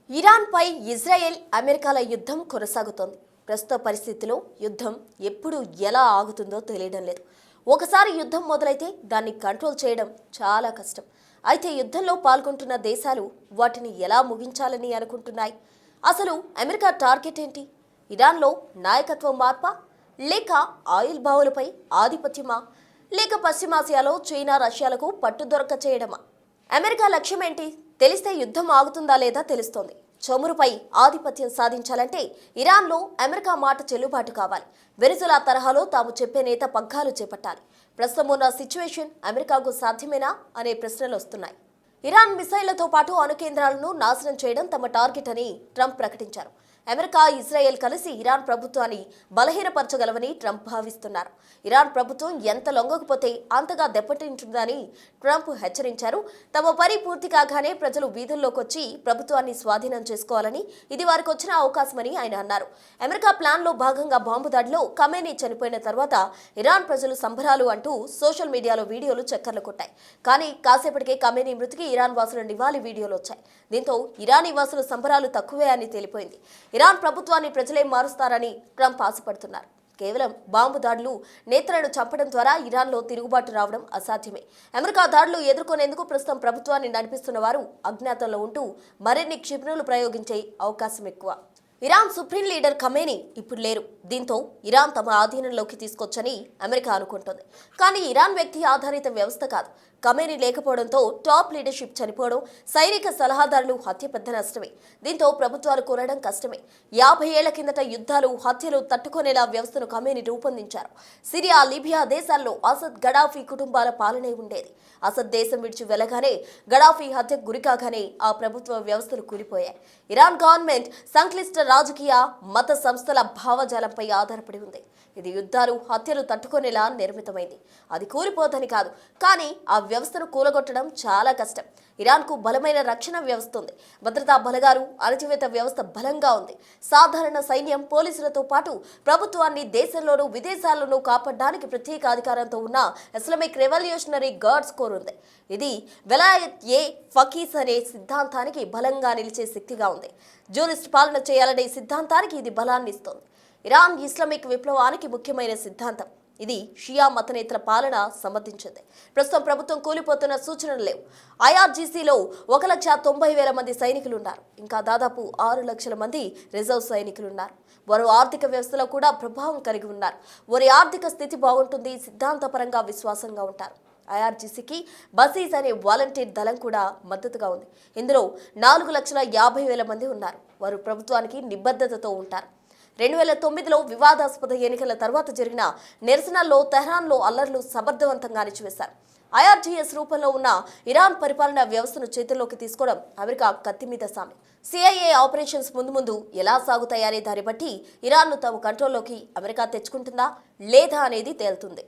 Iran పై Israel అమెరికాల యుద్ధం కొనసాగుతోంది. ప్రస్తుత పరిస్థితిలో యుద్ధం ఎప్పుడు ఎలా ఆగుతుందో తెలియడం లేదు. ఒకసారి యుద్ధం మొదలైతే దాన్ని కంట్రోల్ చేయడం చాలా కష్టం. అయితే యుద్ధంలో పాల్గొంటున్న దేశాలు వాటిని ఎలా ముగించాలని అనుకుంటున్నాయి? అసలు అమెరికా టార్గెట్ ఏంటి? ఇరాన్లో నాయకత్వం మార్పా, లేక ఆయిల్ బావులపై ఆధిపత్యమా, లేక పశ్చిమాసియాలో చైనా రష్యాలకు పట్టు దొరక చేయడమా? అమెరికా లక్ష్యం ఏంటి తెలిస్తే యుద్ధం ఆగుతుందా లేదా తెలుస్తోంది. చమురుపై ఆధిపత్యం సాధించాలంటే ఇరాన్లో అమెరికా మాట చెల్లుబాటు కావాలి. వెనిజులా తరహాలో తాము చెప్పే నేత పగ్గాలు చేపట్టాలి. ప్రస్తుతం ఉన్న సిచ్యువేషన్ అమెరికాకు సాధ్యమేనా అనే ప్రశ్నలు వస్తున్నాయి. ఇరాన్ మిసైళ్లతో పాటు అణు కేంద్రాలను నాశనం చేయడం తమ టార్గెట్ అని ట్రంప్ ప్రకటించారు. అమెరికా, ఇజ్రాయెల్ కలిసి ఇరాన్ ప్రభుత్వాన్ని బలహీనపరచగలవని ట్రంప్ భావిస్తున్నారు. ఇరాన్ ప్రభుత్వం ఎంత లొంగకపోతే అంతగా దెబ్బతింటుందని ట్రంప్ హెచ్చరించారు. తమ పని పూర్తి కాగానే ప్రజలు వీధుల్లోకి వచ్చి ప్రభుత్వాన్ని స్వాధీనం చేసుకోవాలని ఇది వారికి వచ్చిన అవకాశమని ఆయన అన్నారు. అమెరికా ప్లాన్లో భాగంగా బాంబు దాడిలో ఖమేనీ చనిపోయిన తర్వాత ఇరాన్ ప్రజలు సంబరాలు అంటూ సోషల్ మీడియాలో వీడియోలు చక్కర్లు కొట్టాయి. కానీ కాసేపటికే ఖమేనీ మృతికి ఇరాన్ వాసుల నివాళి వీడియోలు వచ్చాయి. దీంతో ఇరానీ వాసుల సంబరాలు తక్కువే అని తేలిపోయింది. ఇరాన్ ప్రభుత్వాన్ని ప్రజలే మారుస్తారని ట్రంప్ ఆశపడుతున్నారు. కేవలం బాంబు దాడులు, నేతలను చంపడం ద్వారా ఇరాన్లో తిరుగుబాటు రావడం అసాధ్యమే. అమెరికా దాడులు ఎదుర్కొనేందుకు ప్రస్తుతం ప్రభుత్వాన్ని నడిపిస్తున్న వారు అజ్ఞాతంలో ఉంటూ మరిన్ని క్షిపణులు ప్రయోగించే అవకాశం ఎక్కువ. ఇరాన్ సుప్రీం లీడర్ ఖమేనీ ఇప్పుడు లేరు. దీంతో ఇరాన్ తమ ఆధీనంలోకి తీసుకొచ్చని అమెరికా అనుకుంటోంది. కానీ ఇరాన్ వ్యక్తి ఆధారిత వ్యవస్థ కాదు. ఖమేనీ లేకపోవడంతో టాప్ లీడర్షిప్ చనిపోవడం, సైనిక సలహాదారులు హత్య పెద్ద నష్టమే. దీంతో ప్రభుత్వాలు కూలడం కష్టమే. 50 ఏళ్ల కిందట యుద్ధాలు, హత్యలు తట్టుకునేలా వ్యవస్థను ఖమేనీ రూపొందించారు. సిరియా, లిబియా దేశాల్లో అసద్, గడాఫీ కుటుంబాల పాలనే ఉండేది. అసద్ దేశం విడిచి వెళ్లగానే, గడాఫీ హత్యకు గురికాగానే ఆ ప్రభుత్వ వ్యవస్థలు కూలిపోయాయి. ఇరాన్ గవర్నమెంట్ సంక్లిష్ట రాజకీయ, మత సంస్థల భావజాలంపై ఆధారపడి ఉంది. ఇది యుద్ధాలు, హత్యలు తట్టుకునేలా నిర్మితమైంది. అది కూలిపోదని కాదు, కానీ ఆ వ్యవస్థను కూలగొట్టడం చాలా కష్టం. ఇరాన్కు బలమైన రక్షణ వ్యవస్థ ఉంది. భద్రతా బలగాలు, అణచివేత వ్యవస్థ బలంగా ఉంది. సాధారణ సైన్యం, పోలీసులతో పాటు ప్రభుత్వాన్ని దేశంలోనూ విదేశాల్లోనూ కాపాడడానికి ప్రత్యేక అధికారంతో ఉన్న ఇస్లామిక్ రెవల్యూషనరీ గార్డ్స్ కోర్ ఉంది. ఇది వెలాయత్ ఏ ఫకీస్ అనే సిద్ధాంతానికి బలంగా నిలిచే శక్తిగా ఉంది. జూరిస్ట్ పాలన చేయాలనే సిద్ధాంతానికి ఇది బలాన్ని ఇస్తోంది. ఇరాన్ ఇస్లామిక్ విప్లవానికి ముఖ్యమైన సిద్ధాంతం. ఇది షియా మతనేతల పాలన సమర్థించింది. ప్రస్తుతం ప్రభుత్వం కూలిపోతున్న సూచనలు లేవు. ఐఆర్జీసీలో 1,90,000 మంది సైనికులున్నారు. ఇంకా దాదాపు 6 లక్షల మంది రిజర్వ్ సైనికులున్నారు. వారు ఆర్థిక వ్యవస్థలో కూడా ప్రభావం కలిగి ఉన్నారు. వారి ఆర్థిక స్థితి బాగుంటుంది, సిద్ధాంతపరంగా విశ్వాసంగా ఉంటారు. ఐఆర్జీసీకి బసీజ్ అనే వాలంటీర్ దళం కూడా మద్దతుగా ఉంది. ఇందులో 4,50,000 మంది ఉన్నారు. వారు ప్రభుత్వానికి నిబద్ధతతో ఉంటారు. 2009లో వివాదాస్పద ఎన్నికల తర్వాత జరిగిన నిరసనల్లో తెహ్రాన్లో అల్లర్లు సమర్థవంతంగా అణిచివేశారు. ఐఆర్జీఎస్ రూపంలో ఉన్న ఇరాన్ పరిపాలనా వ్యవస్థను చేతుల్లోకి తీసుకోవడం అమెరికా కత్తి మీద సామి. సిఐఏ ఆపరేషన్స్ ముందు ఎలా సాగుతాయనే దాన్ని బట్టి ఇరాన్ను తమ కంట్రోల్లోకి అమెరికా తెచ్చుకుంటుందా లేదా అనేది తేలుతుంది.